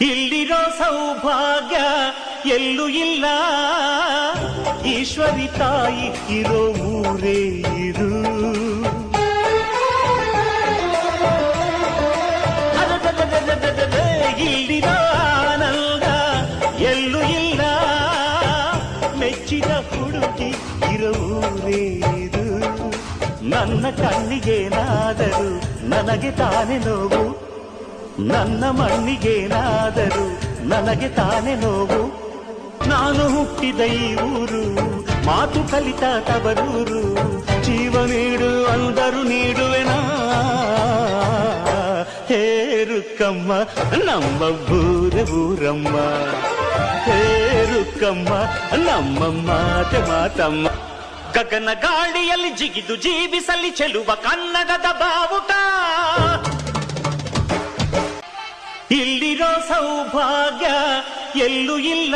ಇಲ್ಲಿರೋ ಸೌಭಾಗ್ಯ ಎಲ್ಲೂ ಇಲ್ಲ, ಈಶ್ವರಿ ತಾಯಿ ಇರೋ ಊರೇ ಇದು. ಇಲ್ಲಿರೋ ಆನಂದ ಎಲ್ಲೂ ಇಲ್ಲ, ಮೆಚ್ಚಿದ ಹುಡುಗಿ ಇರೋ ಊರೇ ಇದು. ನನ್ನ ಕಣ್ಣಿಗೇನಾದರೂ ನನಗೆ ತಾನೇ ನೋವು, ನನ್ನ ಮಣ್ಣಿಗೇನಾದರೂ ನನಗೆ ತಾನೇ ನೋವು. ನಾನು ಹುಟ್ಟಿದ ಈ ಊರು, ಮಾತು ಕಲಿತ ತವರೂರು, ಜೀವ ನೀಡು ಅಂದರು ನೀಡುವೆನಾ. ಹೇರುಕ್ಕಮ್ಮ ನಮ್ಮ ಊರಮ್ಮ, ಹೇರುಕ್ಕಮ್ಮ ನಮ್ಮ ಮಾತಮ್ಮ. ಗಗನ ಗಾಳಿಯಲ್ಲಿ ಜಿಗಿದು ಜೀವಿಸಲಿ ಚೆಲುವ ಕನ್ನಡದ ಬಾವುಟ. ಇಲ್ಲಿರೋ ಸೌಭಾಗ್ಯ ಎಲ್ಲೂ ಇಲ್ಲ.